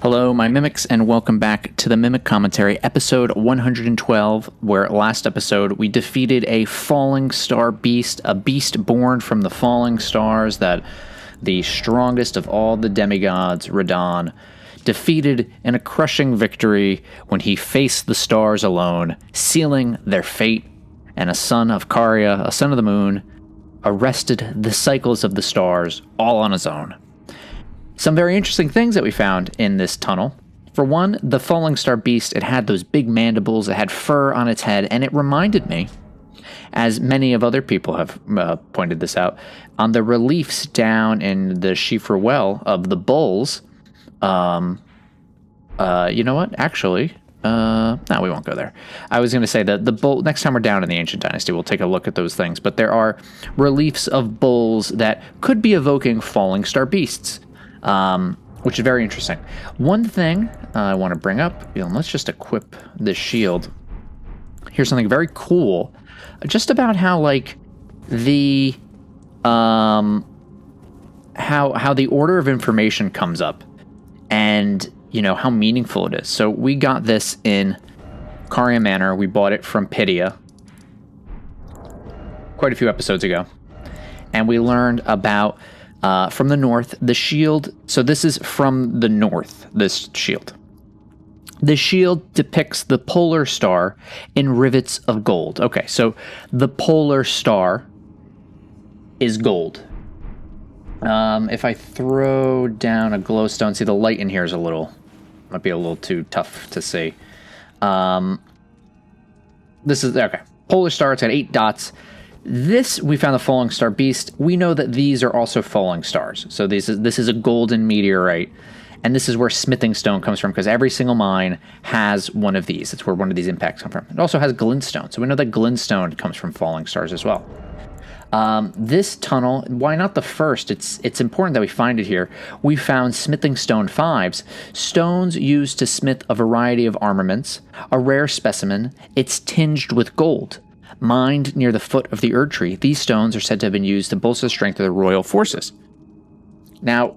Hello, my mimics, and welcome back to the Mimic Commentary, episode 112, where last episode we defeated a falling star beast, a beast born from the falling stars that the strongest of all the demigods, Radon, defeated in a crushing victory when he faced the stars alone, sealing their fate, and a son of Karya, a son of the moon, arrested the cycles of the stars all on his own. Some very interesting things that we found in this tunnel. For one, the falling star beast, it had those big mandibles, it had fur on its head, and it reminded me, as many of other people have pointed this out, on the reliefs down in the Schiefer Well of the bulls. You know what? Actually, no, we won't go there. I was going to say that the bull, next time we're down in the Ancient Dynasty, we'll take a look at those things, but there are reliefs of bulls that could be evoking falling star beasts. Which is very interesting. One thing I want to bring up, let's just equip this shield. Here's something very cool, just about how like the how the order of information comes up, and how meaningful it is. So we got this in Karya Manor. We bought it from Pydia quite a few episodes ago, and we learned about. From the north, the shield. So this is from the north, this shield. The shield depicts the polar star in rivets of gold. Okay, so the polar star is gold. If I throw down a glowstone, see the light in here is might be a little too tough to see. This is, okay, polar star, it's got 8 dots. This, we found the falling star beast. We know that these are also falling stars. So this is a golden meteorite. And this is where smithing stone comes from, because every single mine has one of these. It's where one of these impacts come from. It also has glintstone. So we know that glintstone comes from falling stars as well. This tunnel, why not the first? It's important that we find it here. We found smithing stone 5s, stones used to smith a variety of armaments, a rare specimen. It's tinged with gold. Mined near the foot of the Erdtree, these stones are said to have been used to bolster the strength of the royal forces. Now,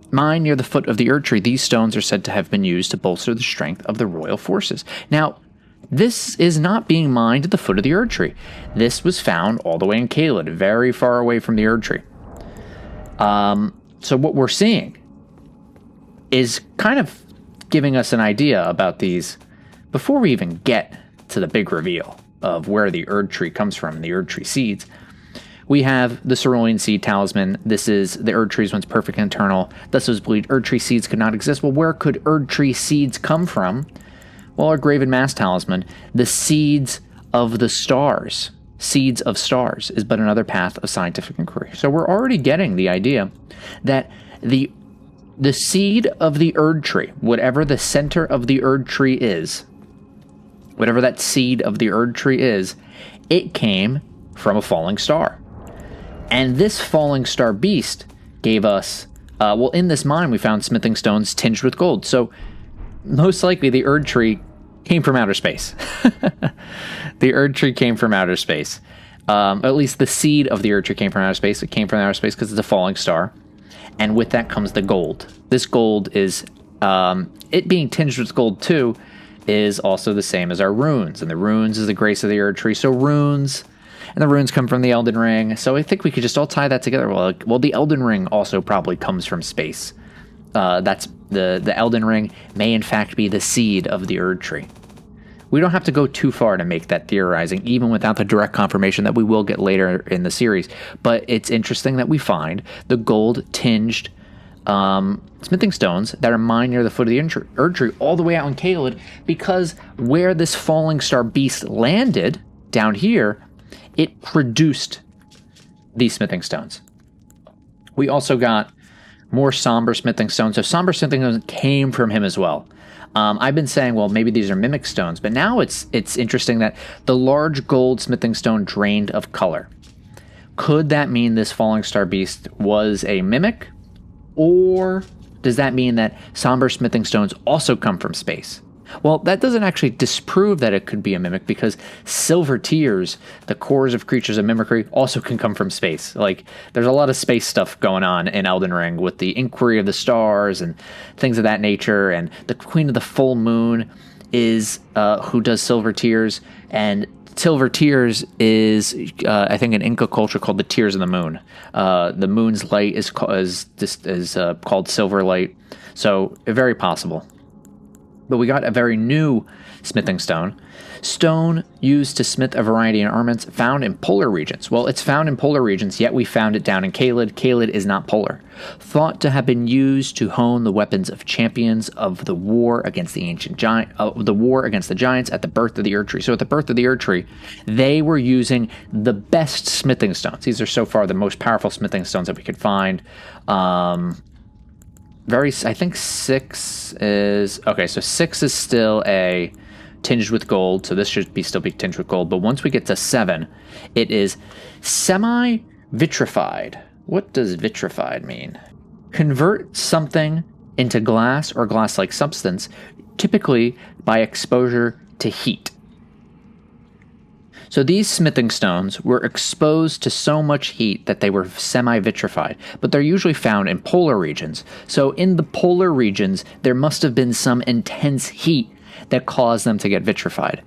mined near the foot of the Erdtree, these stones are said to have been used to bolster the strength of the royal forces. Now, this is not being mined at the foot of the Erdtree. This was found all the way in Caelid, very far away from the Erdtree. So what we're seeing is kind of giving us an idea about these before we even get to the big reveal of where the Erdtree comes from, the Erdtree seeds. We have the Cerulean Seed Talisman. This is the Erdtree's once perfect and eternal. Thus it was believed Erdtree seeds could not exist. Well, where could Erdtree seeds come from? Well, our Graven Mass Talisman, the seeds of the stars, seeds of stars, is but another path of scientific inquiry. So we're already getting the idea that the seed of the Erdtree, whatever the center of the Erdtree is, whatever that seed of the Erdtree is, it came from a falling star. And this falling star beast gave us, in this mine we found smithing stones tinged with gold. So most likely the Erdtree came from outer space. The Erdtree came from outer space. At least the seed of the Erdtree came from outer space. It came from outer space because it's a falling star. And with that comes the gold. This gold is, it being tinged with gold too, is also the same as our runes, and the runes is the grace of the Erdtree. So runes, and the runes come from the Elden Ring. So I think we could just all tie that together. Well, the Elden Ring also probably comes from space. That's the Elden Ring may in fact be the seed of the Erdtree. We don't have to go too far to make that theorizing, even without the direct confirmation that we will get later in the series. But it's interesting that we find the gold tinged smithing stones that are mined near the foot of the Erdtree all the way out in Caelid, because where this falling star beast landed down here, it produced these smithing stones. We also got more somber smithing stones. So somber smithing stones came from him as well. I've been saying, well, maybe these are mimic stones, but now it's interesting that the large gold smithing stone drained of color. Could that mean this falling star beast was a mimic? Or does that mean that somber smithing stones also come from space? Well, that doesn't actually disprove that it could be a mimic, because silver tears, the cores of creatures of mimicry, also can come from space. Like, there's a lot of space stuff going on in Elden Ring with the Inquiry of the Stars and things of that nature. And the Queen of the Full Moon is who does silver tears. And silver tears is, I think, an Inca culture called the Tears of the Moon. The moon's light is called silver light. So, very possible. But we got a very new smithing stone. Stone used to smith a variety of ornaments found in polar regions. Well, it's found in polar regions, yet we found it down in Caelid. Caelid is not polar. Thought to have been used to hone the weapons of champions of the war against the ancient giant, the war against the giants at the birth of the Erdtree. So at the birth of the Erdtree, they were using the best smithing stones. These are so far the most powerful smithing stones that we could find. I think 6 is... Okay, so 6 is still a tinged with gold, so this should still be tinged with gold. But once we get to 7, it is semi-vitrified. What does vitrified mean? Convert something into glass or glass-like substance, typically by exposure to heat. So these smithing stones were exposed to so much heat that they were semi-vitrified, but they're usually found in polar regions. So in the polar regions, there must have been some intense heat that caused them to get vitrified.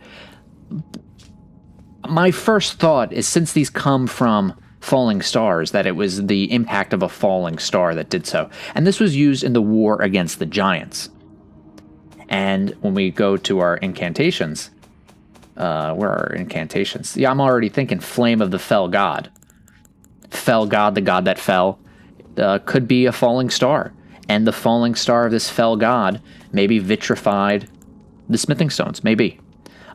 My first thought is, since these come from falling stars, that it was the impact of a falling star that did so. And this was used in the war against the giants. And when we go to our incantations... where are our incantations? Yeah, I'm already thinking Flame of the Fell God. Fell God, the god that fell, could be a falling star. And the falling star of this fell god maybe vitrified the smithing stones, maybe.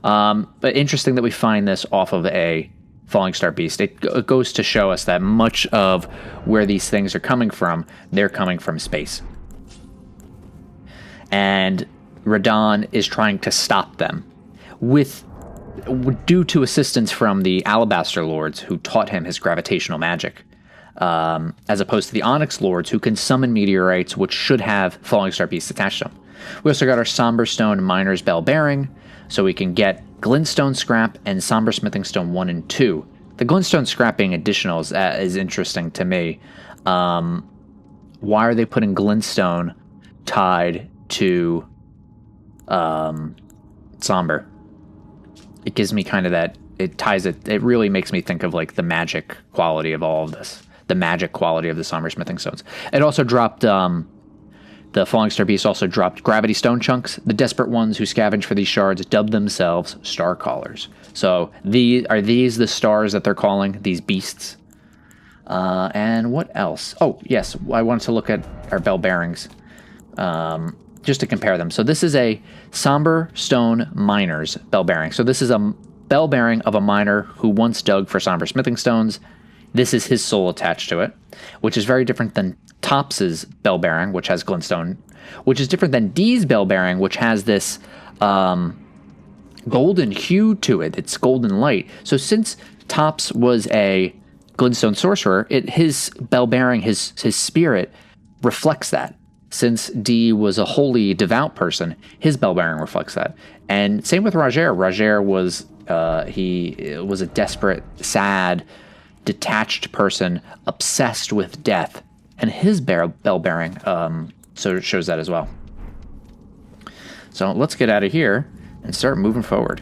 But interesting that we find this off of a falling star beast. It goes to show us that much of where these things are coming from, they're coming from space. And Radahn is trying to stop them due to assistance from the Alabaster Lords, who taught him his gravitational magic, as opposed to the Onyx Lords, who can summon meteorites, which should have falling star beasts attached to them. We also got our Somber Stone Miner's Bell Bearing, so we can get Glintstone Scrap and Somber Smithing Stone 1 and 2. The Glintstone Scrap being additional is interesting to me. Why are they putting Glintstone tied to Somber? It gives me kind of that, it really makes me think of like the magic quality of all of this. The magic quality of the Somber Smithing Stones. It also dropped, the Falling Star Beast also dropped Gravity Stone Chunks. The desperate ones who scavenge for these shards dubbed themselves Star Callers. So are these the stars that they're calling, these beasts? And what else? Oh, yes, I wanted to look at our bell bearings. Just to compare them. So this is a Somber Stone Miner's bell bearing. So this is a bell bearing of a miner who once dug for somber smithing stones. This is his soul attached to it, which is very different than Tops's bell bearing, which has glintstone, which is different than Dee's bell bearing, which has this golden hue to it. It's golden light. So since Tops was a glintstone sorcerer, his bell bearing, his spirit reflects that. Since Dee was a holy, devout person, his bell bearing reflects that. And same with Roger. Roger was he was a desperate, sad, detached person, obsessed with death, and his bell bearing so it shows that as well. So let's get out of here and start moving forward.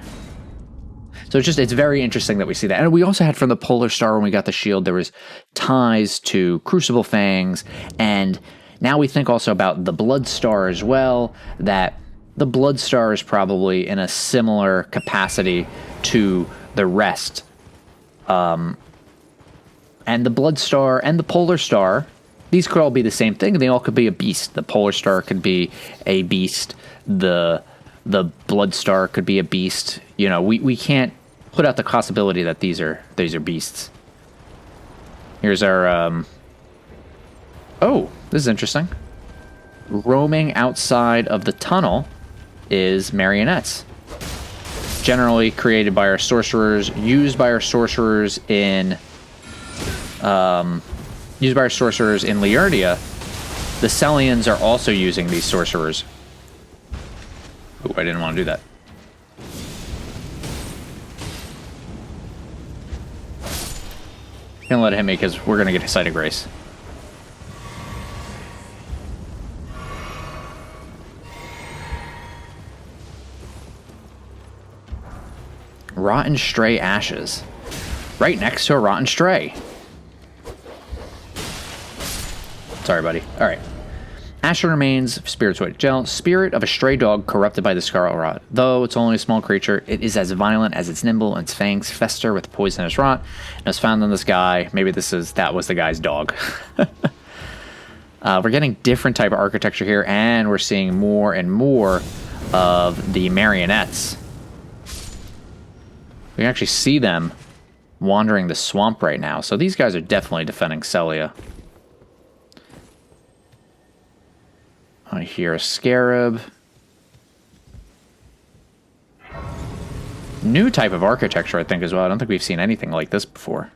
So it's very interesting that we see that. And we also had from the Polar Star, when we got the shield, there was ties to Crucible Fangs, and now we think also about the Blood Star as well, that the Blood Star is probably in a similar capacity to the rest. And the Blood Star and the Polar Star, these could all be the same thing. They all could be a beast. The Polar Star could be a beast. The Blood Star could be a beast. You know, we can't put out the possibility that these are beasts. Here's our... Oh, this is interesting. Roaming outside of the tunnel is marionettes. Generally created by our sorcerers, used by our sorcerers in Liurnia. The Celians are also using these sorcerers. Ooh, I didn't want to do that. Gonna let it hit me because we're gonna get a Sight of Grace. Rotten Stray Ashes. Right next to a Rotten Stray. Sorry, buddy. Alright. Ashen remains, spirits white gel, spirit of a stray dog corrupted by the scarlet rot. Though it's only a small creature, it is as violent as it's nimble, and its fangs fester with poisonous rot. And was found in this guy. Maybe that was the guy's dog. We're getting different type of architecture here, and we're seeing more and more of the marionettes. We can actually see them wandering the swamp right now. So these guys are definitely defending Celia. I hear a scarab. New type of architecture, I think, as well. I don't think we've seen anything like this before.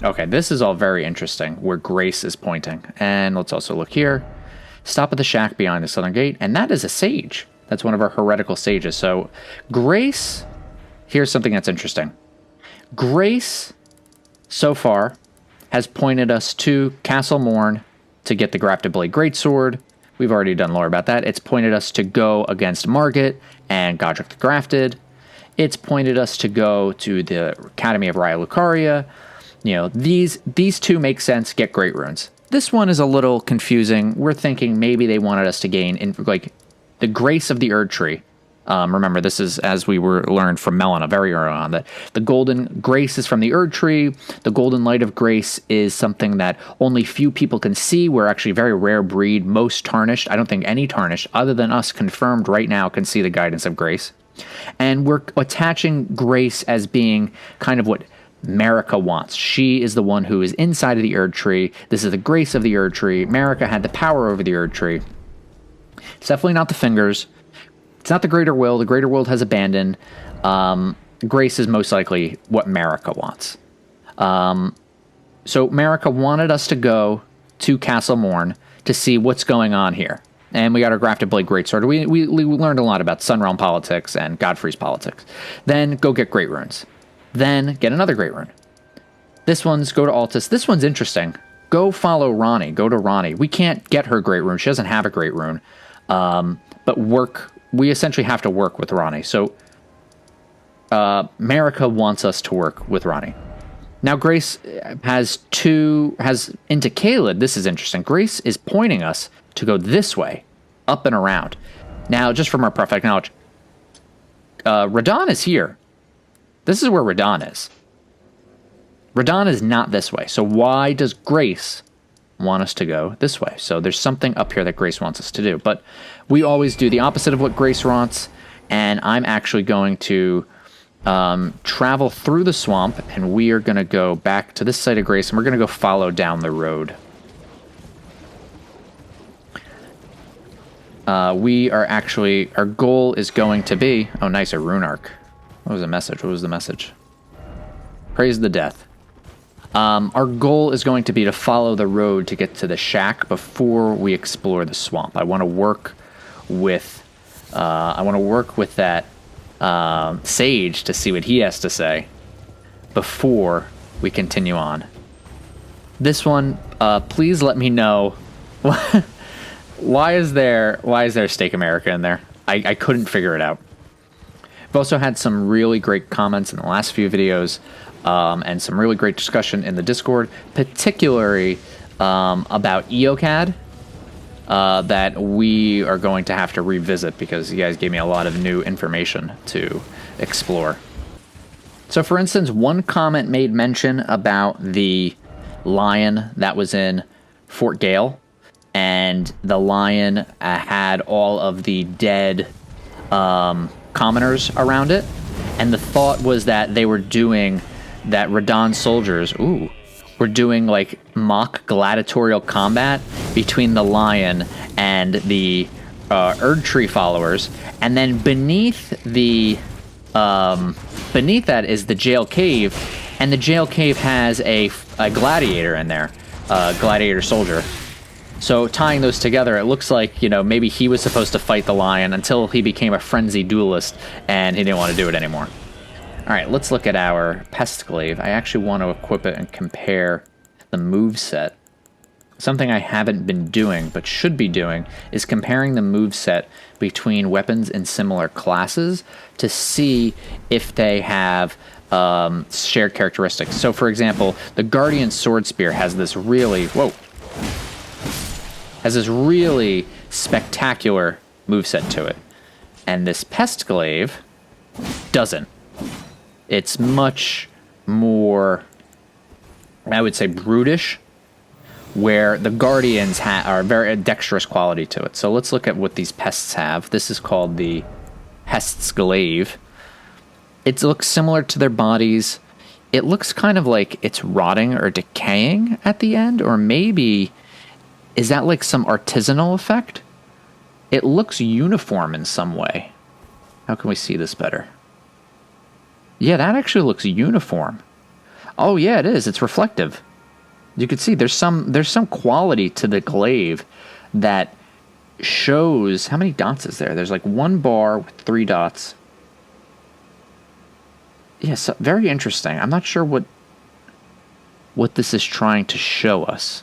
Okay, this is all very interesting, where Grace is pointing. And let's also look here. Stop at the shack behind the southern gate, and that is a sage. That's one of our heretical sages. So, Grace, here's something that's interesting. Grace, so far, has pointed us to Castle Morn to get the Grafted Blade Greatsword. We've already done lore about that. It's pointed us to go against Margit and Godric the Grafted. It's pointed us to go to the Academy of Raya Lucaria. You know, these two make sense, get Great Runes. This one is a little confusing. We're thinking maybe they wanted us to gain, like, the Grace of the Erdtree. Remember, this is, as we were learned from Melina very early on, that the Golden Grace is from the Erdtree. The Golden Light of Grace is something that only few people can see. We're actually a very rare breed. Most Tarnished, I don't think any Tarnished, other than us confirmed right now, can see the guidance of Grace. And we're attaching Grace as being kind of what Marika wants. She is the one who is inside of the Erdtree. This is the Grace of the Erdtree. Marika had the power over the Erdtree. It's definitely not the fingers. It's not the Greater Will. The Greater Will has abandoned. Grace is most likely what Marika wants. So Marika wanted us to go to Castle Morn to see what's going on here. And we got our Grafted Blade Greatsword. We learned a lot about Sunrealm politics and Godfrey's politics. Then go get Great Runes. Then get another Great Rune. This one's go to Altus. This one's interesting. Go follow Ronnie. Go to Ronnie. We can't get her Great Rune. She doesn't have a Great Rune. But we essentially have to work with Ronnie. So Marika wants us to work with Ronnie. Now Grace has into Caelid. This is interesting. Grace is pointing us to go this way, up and around. Now, just from our prophetic knowledge, Radahn is here. This is where Radahn is. Radahn is not this way. So why does Grace want us to go this way? So there's something up here that Grace wants us to do. But we always do the opposite of what Grace wants. And I'm actually going to travel through the swamp. And we are going to go back to this site of Grace. And we're going to go follow down the road. Our goal is going to be... Oh, nice, a rune arc. What was the message? What was the message? Praise the death. Our goal is going to be to follow the road to get to the shack before we explore the swamp. I want to work with that sage to see what he has to say before we continue on. This one, please let me know. Why is there Steak America in there? I couldn't figure it out. We've also had some really great comments in the last few videos, and some really great discussion in the Discord, particularly about EOCAD, that we are going to have to revisit because you guys gave me a lot of new information to explore. So, for instance, one comment made mention about the lion that was in Fort Gale, and the lion had all of the dead commoners around it, and the thought was that they were doing that Radahn soldiers were doing like mock gladiatorial combat between the lion and the Erdtree followers, and then beneath that is the jail cave, and the jail cave has a gladiator in there, gladiator soldier. So tying those together, it looks like, maybe he was supposed to fight the lion until he became a frenzied duelist and he didn't want to do it anymore. All right, let's look at our pest glaive. I actually want to equip it and compare the move set. Something I haven't been doing but should be doing is comparing the move set between weapons in similar classes to see if they have shared characteristics. So, for example, the Guardian Sword Spear has this really spectacular moveset to it. And this Pest Glaive doesn't. It's much more, I would say, brutish, where the Guardians are very dexterous quality to it. So let's look at what these pests have. This is called the Pest's Glaive. It looks similar to their bodies. It looks kind of like it's rotting or decaying at the end, or maybe... is that like some artisanal effect? It looks uniform in some way. How can we see this better? Yeah, that actually looks uniform. Oh yeah, it is. It's reflective. You can see there's some quality to the glaive that shows... how many dots is there? There's like one bar with 3 dots. Yeah, so very interesting. I'm not sure what this is trying to show us.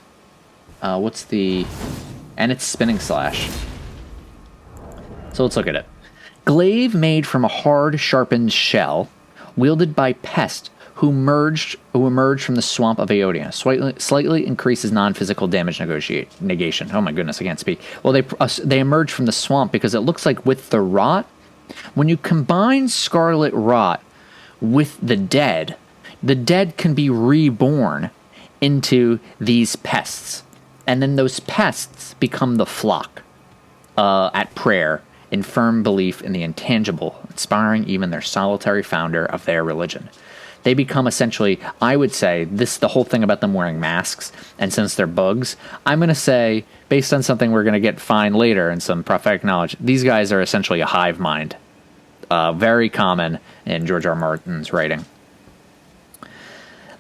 What's the... and it's spinning slash. So let's look at it. Glaive made from a hard, sharpened shell, wielded by Pest, who emerged from the swamp of Aodia. Slightly increases non-physical damage negation. Oh my goodness, I can't speak. Well, they emerged from the swamp because it looks like with the rot, when you combine scarlet rot with the dead can be reborn into these pests. And then those pests become the flock at prayer, in firm belief in the intangible, inspiring even their solitary founder of their religion. They become essentially, I would say, the whole thing about them wearing masks, and since they're bugs, I'm going to say, based on something we're going to find later in some prophetic knowledge, these guys are essentially a hive mind. Very common in George R. R. Martin's writing.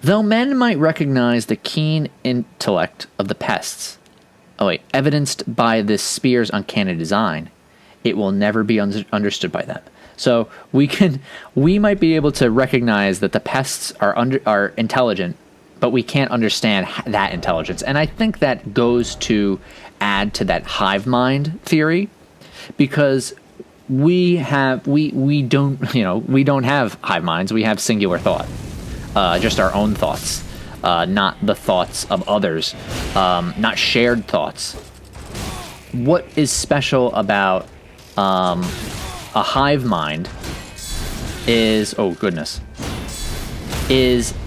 Though men might recognize the keen intellect of the pests, evidenced by this spear's uncanny design, it will never be understood by them. So we might be able to recognize that the pests are intelligent, but we can't understand that intelligence. And I think that goes to add to that hive mind theory, because we don't have hive minds. We have singular thought, just our own thoughts, not the thoughts of others, not shared thoughts. What is special about a hive mind is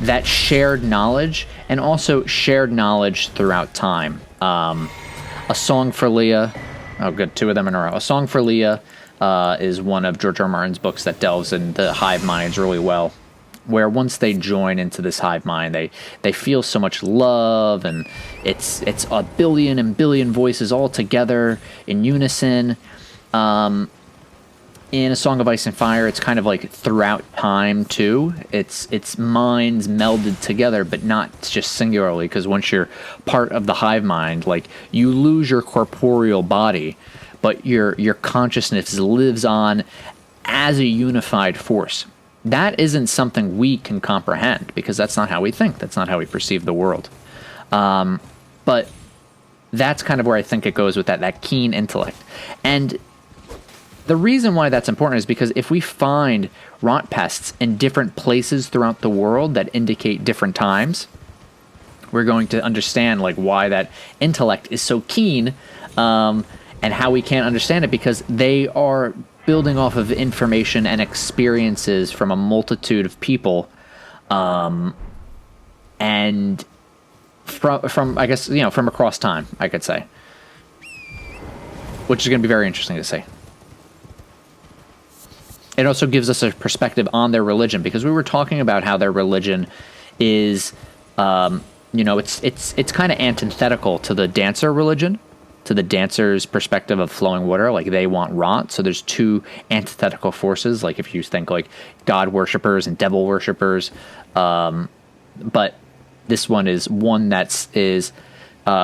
that shared knowledge, and also shared knowledge throughout time. A Song for Leah. Oh, good, 2 of them in a row. A Song for Leah is one of George R. R. Martin's books that delves into hive minds really well, where once they join into this hive mind, they feel so much love, and it's a billion and billion voices all together in unison. In A Song of Ice and Fire, it's kind of like throughout time too. It's minds melded together, but not just singularly, because once you're part of the hive mind, like, you lose your corporeal body, but your consciousness lives on as a unified force. That isn't something we can comprehend, because that's not how we think. That's not how we perceive the world. But that's kind of where I think it goes with that keen intellect. And the reason why that's important is because if we find rot pests in different places throughout the world that indicate different times, we're going to understand why that intellect is so keen, and how we can't understand it, because they are building off of information and experiences from a multitude of people, and from I guess from across time, I could say, which is going to be very interesting to see. It also gives us a perspective on their religion, because we were talking about how their religion is, it's kind of antithetical to the dancer religion, to the dancer's perspective of flowing water. Like, they want rot. So there's 2 antithetical forces. Like, if you think like God worshippers and devil worshippers, but this one is one that's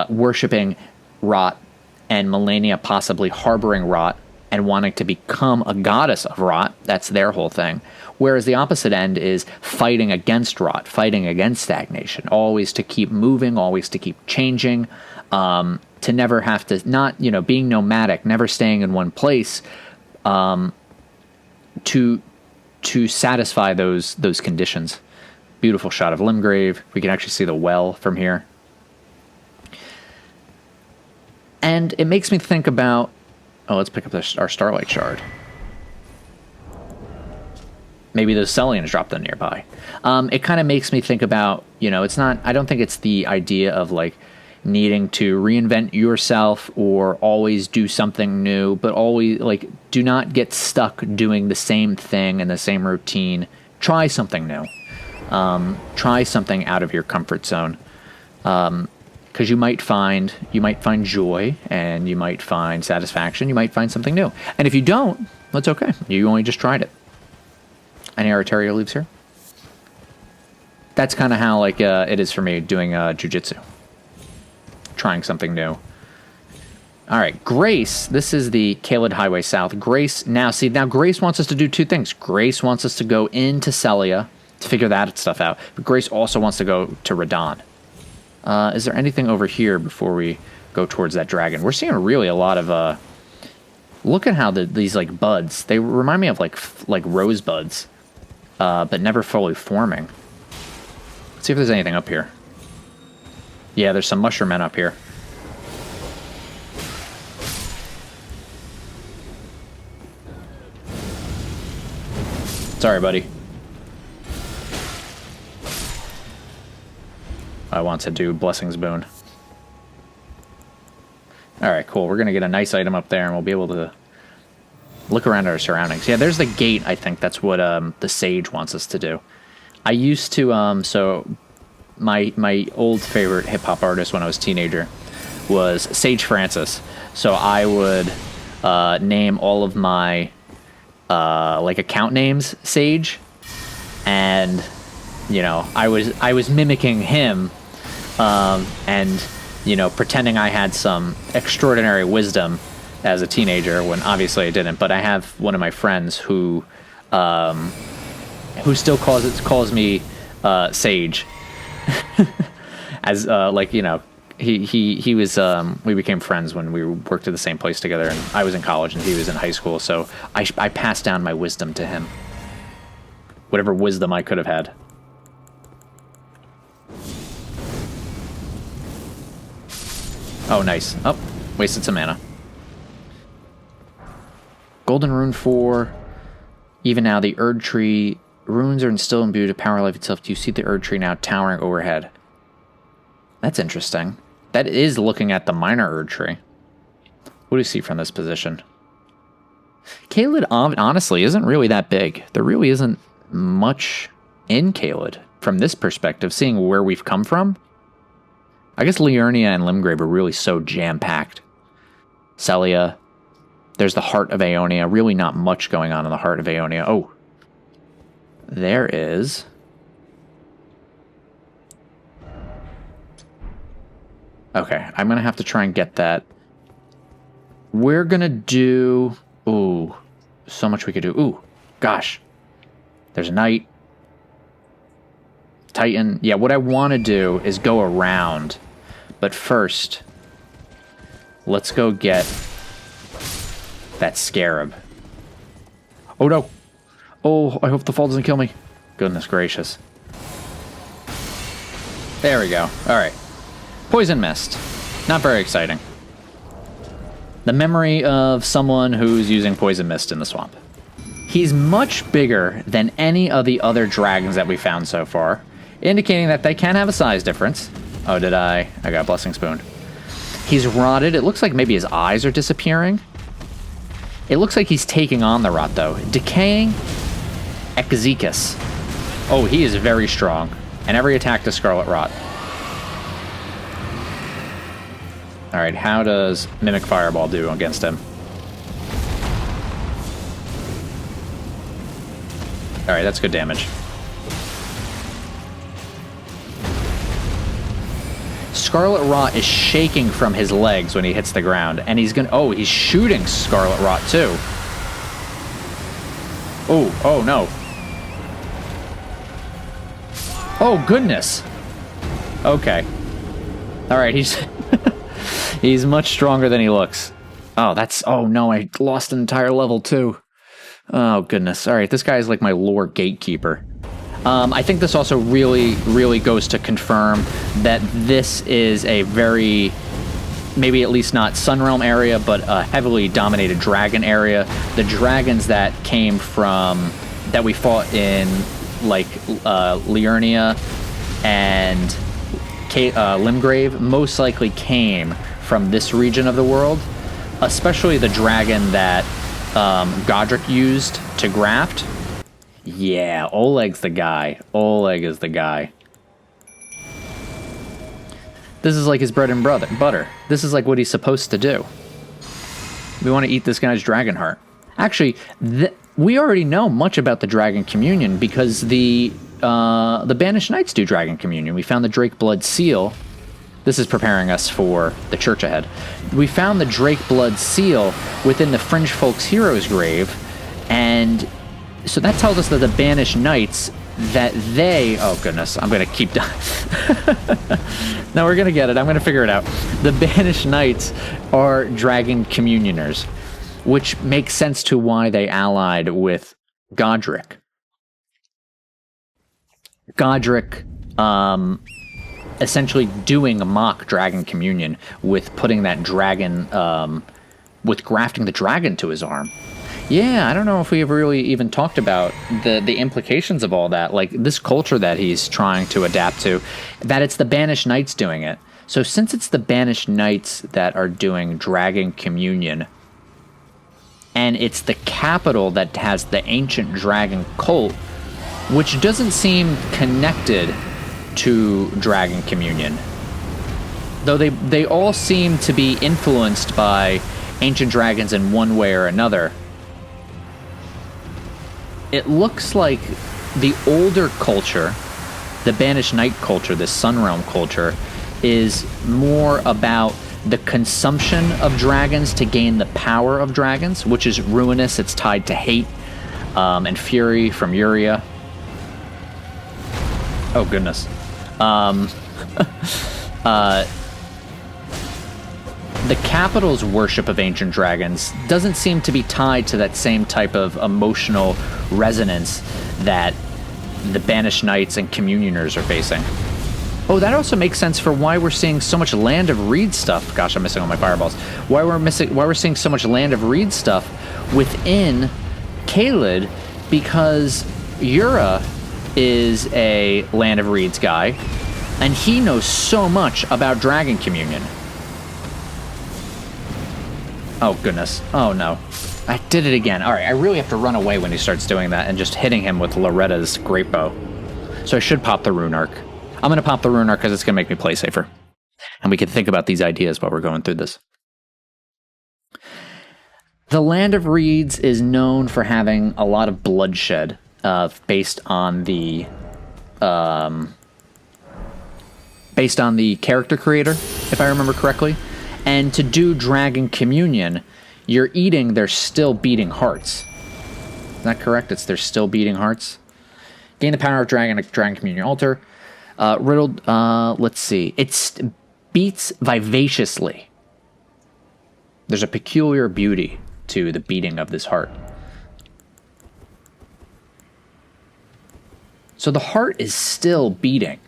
worshiping rot and Melania possibly harboring rot and wanting to become a goddess of rot. That's their whole thing. Whereas the opposite end is fighting against rot, fighting against stagnation, always to keep moving, always to keep changing, to never have to, not, being nomadic, never staying in one place, to satisfy those conditions. Beautiful shot of Limgrave. We can actually see the well from here. And it makes me think about... Oh, let's pick up our Starlight Shard. Maybe those Celians dropped them nearby. It kind of makes me think about, it's not... I don't think it's the idea of, needing to reinvent yourself or always do something new, but always, do not get stuck doing the same thing and the same routine. Try something new. Try something out of your comfort zone. Because you might find joy, and you might find satisfaction, you might find something new. And if you don't, that's okay. You only just tried it. Any Arteria leaves here? That's kind of how it is for me doing jiu-jitsu. Trying something new. All right, Grace. This is the Caelid Highway South. Grace. Now Grace wants us to do two things. Grace wants us to go into Celia to figure that stuff out. But Grace also wants to go to Radon. Is there anything over here before we go towards that dragon? We're seeing really a lot of... look at how these buds, they remind me of like rosebuds, but never fully forming. Let's see if there's anything up here. Yeah, there's some mushroom men up here. Sorry, buddy. I want to do Blessing's Boon. Alright, cool. We're going to get a nice item up there, and we'll be able to look around our surroundings. Yeah, there's the gate, I think. That's what the Sage wants us to do. I used to, so my old favorite hip-hop artist when I was a teenager was Sage Francis. So I would name all of my account names Sage, and I was mimicking him, and pretending I had some extraordinary wisdom as a teenager when obviously I didn't. But I have one of my friends who still calls me Sage, as he was we became friends when we worked at the same place together, and I was in college and he was in high school, so I passed down my wisdom to him, whatever wisdom I could have had. Oh, nice. Oh, wasted some mana. Golden Rune 4. Even now, the Erdtree runes are still imbued with power life itself. Do you see the Erdtree now towering overhead? That's interesting. That is looking at the minor Erdtree. What do you see from this position? Caelid, honestly, isn't really that big. There really isn't much in Caelid from this perspective, seeing where we've come from. I guess Liurnia and Limgrave are really so jam-packed. Celia. There's the Heart of Aeonia. Really not much going on in the Heart of Aeonia. Oh. There is... Okay, I'm going to have to try and get that. We're going to do... Ooh. So much we could do. Ooh. Gosh. There's a Knight. Titan. Yeah, what I want to do is go around. But first, let's go get that Scarab. Oh, no. Oh, I hope the fall doesn't kill me. Goodness gracious. There we go. All right. Poison Mist. Not very exciting. The memory of someone who's using Poison Mist in the swamp. He's much bigger than any of the other dragons that we found so far, indicating that they can have a size difference. Oh, did I? I got Blessing Spoon. He's rotted. It looks like maybe his eyes are disappearing. It looks like he's taking on the rot, though. Decaying Ekzykes. Oh, he is very strong. And every attack does Scarlet Rot. Alright, how does Mimic Fireball do against him? Alright, that's good damage. Scarlet Rot is shaking from his legs when he hits the ground, and he's gonna... Oh, he's shooting Scarlet Rot too. Oh no. Oh, goodness. Okay. Alright, he's... he's much stronger than he looks. Oh, that's... Oh, no, I lost an entire level, too. Oh, goodness. Alright, this guy is like my lore gatekeeper. I think this also really goes to confirm that this is a very... Maybe at least not Sunrealm area, but a heavily dominated dragon area. The dragons that came from... That we fought in, like, Liurnia and Limgrave most likely came from this region of the world. Especially the dragon that Godric used to graft. Yeah, Oleg's the guy. Oleg is the guy. This is like his bread and butter. This is like what he's supposed to do. We want to eat this guy's dragon heart. Actually, we already know much about the Dragon Communion because the Banished Knights do Dragon Communion. We found the Drake Blood Seal. This is preparing us for the church ahead. We found the Drake Blood Seal within the Fringe Folk's Hero's Grave, and so that tells us that the Banished Knights, that they... Oh, goodness. I'm going to keep... No, we're going to get it. I'm going to figure it out. The Banished Knights are Dragon Communioners, which makes sense to why they allied with Godric. Godric, essentially doing a mock Dragon Communion with putting that dragon... with grafting the dragon to his arm. Yeah, I don't know if we've really even talked about the implications of all that, like this culture that he's trying to adapt to, that it's the Banished Knights doing it. So since it's the Banished Knights that are doing Dragon Communion, and it's the capital that has the ancient dragon cult, which doesn't seem connected to Dragon Communion, though they all seem to be influenced by ancient dragons in one way or another. It looks like the older culture, the Banished Knight culture, this Sunrealm culture, is more about the consumption of dragons to gain the power of dragons, which is ruinous. It's tied to hate and fury from Uria. Oh, goodness. The capital's worship of ancient dragons doesn't seem to be tied to that same type of emotional resonance that the Banished Knights and Communioners are facing. Oh, that also makes sense for why we're seeing so much Land of Reed stuff. Gosh, I'm missing all my fireballs. Why we're seeing so much Land of Reed stuff within Caelid, because Ura is a Land of Reeds guy, and he knows so much about Dragon Communion. Oh, goodness. Oh, no. I did it again. All right, I really have to run away when he starts doing that and just hitting him with Loretta's great bow. So I should pop the Rune Arc. I'm going to pop the Rune Arc because it's going to make me play safer. And we can think about these ideas while we're going through this. The Land of Reeds is known for having a lot of bloodshed based on the character creator, if I remember correctly. And to do Dragon Communion, you're eating their still beating hearts. Is that correct? It's their still beating hearts. Gain the power of Dragon Communion altar. Riddled, let's see. It beats vivaciously. There's a peculiar beauty to the beating of this heart. So the heart is still beating.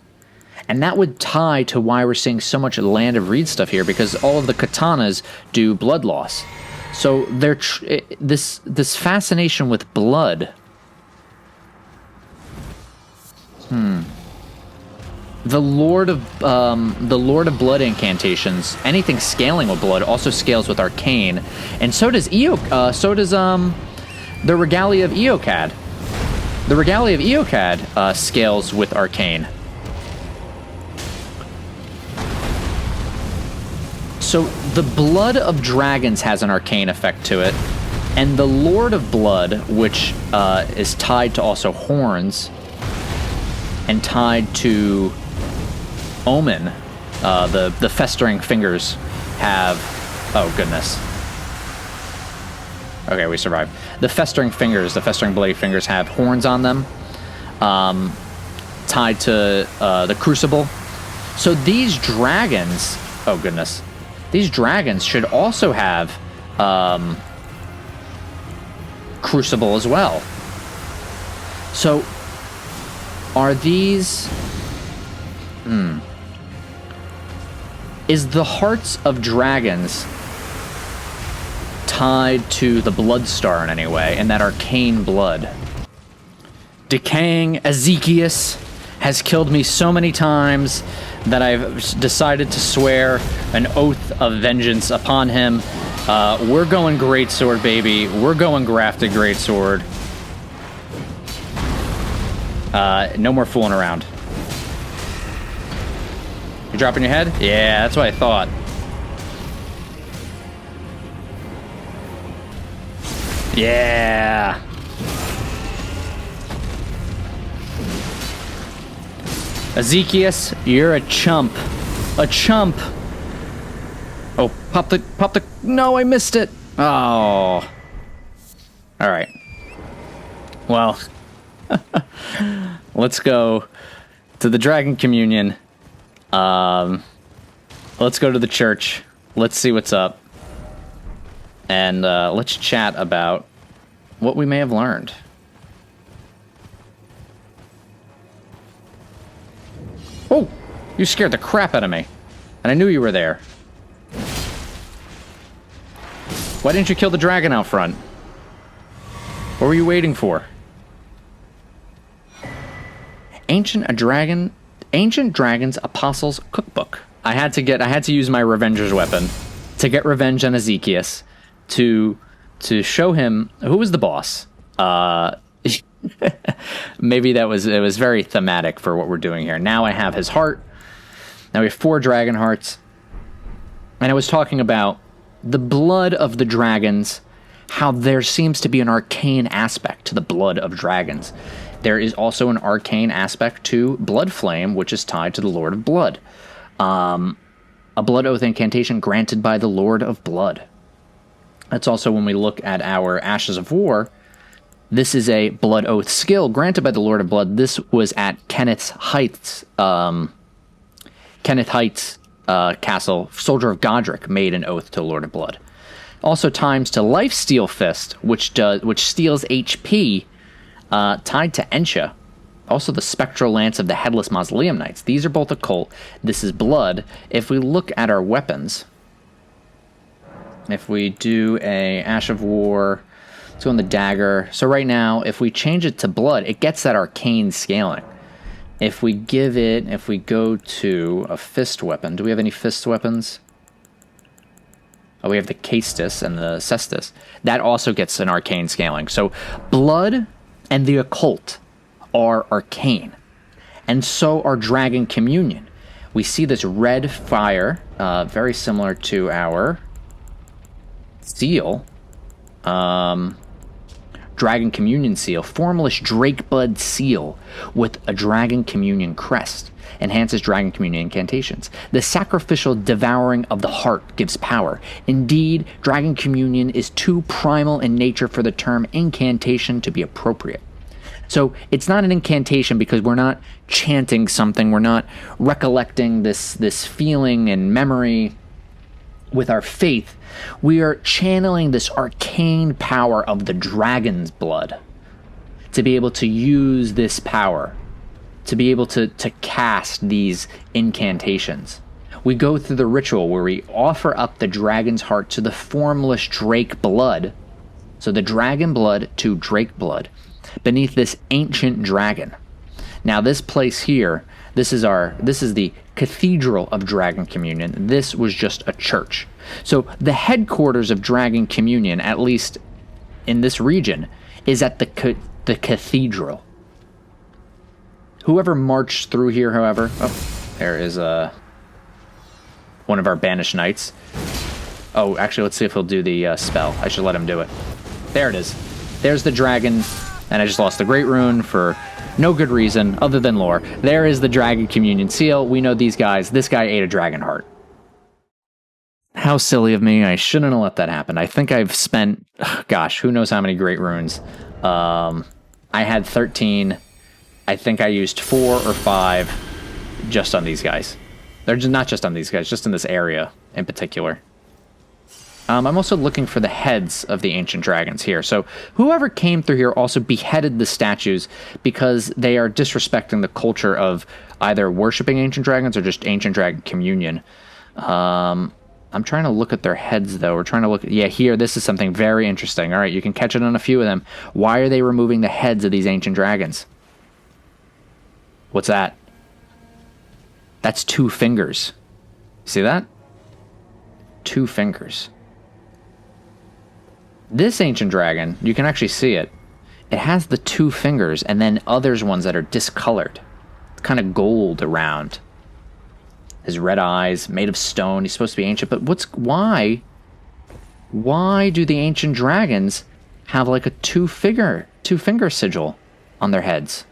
And that would tie to why we're seeing so much Land of Reed stuff here, because all of the katanas do blood loss. So this fascination with blood. The Lord of Blood incantations, anything scaling with blood, also scales with arcane, and so does the Regalia of Eocad. The Regalia of Eocad scales with arcane. So the blood of dragons has an arcane effect to it, and the Lord of Blood, which is tied to also horns and tied to Omen, The festering fingers have... Oh, goodness. Okay, we survived. The festering fingers, the festering blade fingers have horns on them, tied to the crucible. So these dragons... Oh, goodness. These dragons should also have crucible as well. So, are these... Is the hearts of dragons tied to the blood star in any way, and that arcane blood? Decaying Ekzykes has killed me so many times that I've decided to swear an oath of vengeance upon him. We're going greatsword, baby. We're going grafted greatsword. No more fooling around. You dropping your head? Yeah, that's what I thought. Yeah. Ekzykes, you're a chump. A chump. Oh, pop the... No, I missed it. Oh. All right. Well, let's go to the Dragon Communion. Let's go to the church. Let's see what's up. And let's chat about what we may have learned. Oh, you scared the crap out of me. And I knew you were there. Why didn't you kill the dragon out front? What were you waiting for? Ancient Dragon's Apostles Cookbook. I had to use my Revenger's weapon to get revenge on Ekzykes, to show him who was the boss. Maybe it was very thematic for what we're doing here. Now I have his heart. Now we have 4 dragon hearts. And I was talking about the blood of the dragons, how there seems to be an arcane aspect to the blood of dragons. There is also an arcane aspect to Blood Flame, which is tied to the Lord of Blood. A blood oath incantation granted by the Lord of Blood. That's also when we look at our Ashes of War. This is a blood oath skill granted by the Lord of Blood. This was at Kenneth Heights Castle. Soldier of Godric made an oath to the Lord of Blood. Also times to Lifesteal Fist, which steals HP, tied to Ensha. Also the Spectral Lance of the Headless Mausoleum Knights. These are both occult. This is blood. If we look at our weapons, if we do a Ash of War, let's go on the dagger. So right now, if we change it to blood, it gets that arcane scaling. If we go to a fist weapon, do we have any fist weapons? Oh, we have the Castus and the Cestus. That also gets an arcane scaling. So blood and the occult are arcane. And so are Dragon Communion. We see this red fire, very similar to our seal. Dragon Communion seal, formless Drakeblood seal with a Dragon Communion crest. Enhances Dragon Communion incantations. The sacrificial devouring of the heart gives power. Indeed, Dragon Communion is too primal in nature for the term incantation to be appropriate. So it's not an incantation because we're not chanting something, we're not recollecting this feeling and memory with our faith. We are channeling this arcane power of the dragon's blood to be able to use this power, to be able to cast these incantations. We go through the ritual where we offer up the dragon's heart to the formless Drake blood, so the dragon blood to Drake blood, beneath this ancient dragon. Now this place here, this is the Cathedral of Dragon Communion. This was just a church. So the headquarters of Dragon Communion, at least in this region, is at the Cathedral. Whoever marched through here, however... Oh, there is one of our banished knights. Oh, actually, let's see if he'll do the spell. I should let him do it. There it is. There's the dragon, and I just lost the Great Rune for No good reason other than lore. There is the Dragon Communion seal. We know these guys. This guy ate a dragon heart. How silly of me. I shouldn't have let that happen. I think I've spent, gosh, who knows how many great runes. I had 13. I think I used 4 or 5 just on these guys. They're just not just on these guys, just in this area in particular. I'm also looking for the heads of the ancient dragons here. So whoever came through here also beheaded the statues because they are disrespecting the culture of either worshiping ancient dragons or just ancient dragon communion. I'm trying to look at their heads, though. We're trying to look... Yeah, here, this is something very interesting. All right, you can catch it on a few of them. Why are they removing the heads of these ancient dragons? What's that? That's 2 fingers. See that? 2 fingers. This ancient dragon, you can actually see it. It has the 2 fingers and then others ones that are discolored. It's kind of gold around. His red eyes, made of stone. He's supposed to be ancient, but why do the ancient dragons have like a 2-finger sigil on their heads?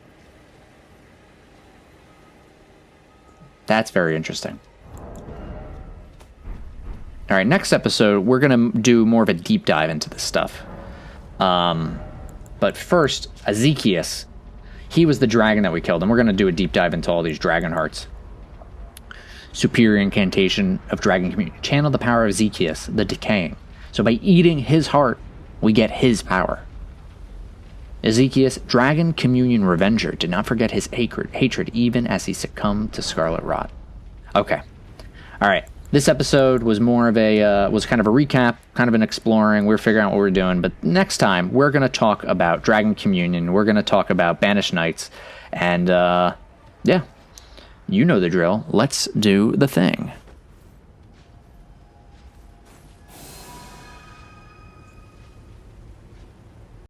That's very interesting. All right, next episode, we're going to do more of a deep dive into this stuff. But first, Ekzykes. He was the dragon that we killed, and we're going to do a deep dive into all these dragon hearts. Superior incantation of dragon communion. Channel the power of Ekzykes, the decaying. So by eating his heart, we get his power. Ekzykes, dragon communion revenger, did not forget his hatred even as he succumbed to scarlet rot. Okay. All right. This episode was more of a, was kind of a recap, kind of an exploring. We're figuring out what we're doing. But next time, we're going to talk about Dragon Communion. We're going to talk about Banished Knights. And, yeah, you know the drill. Let's do the thing.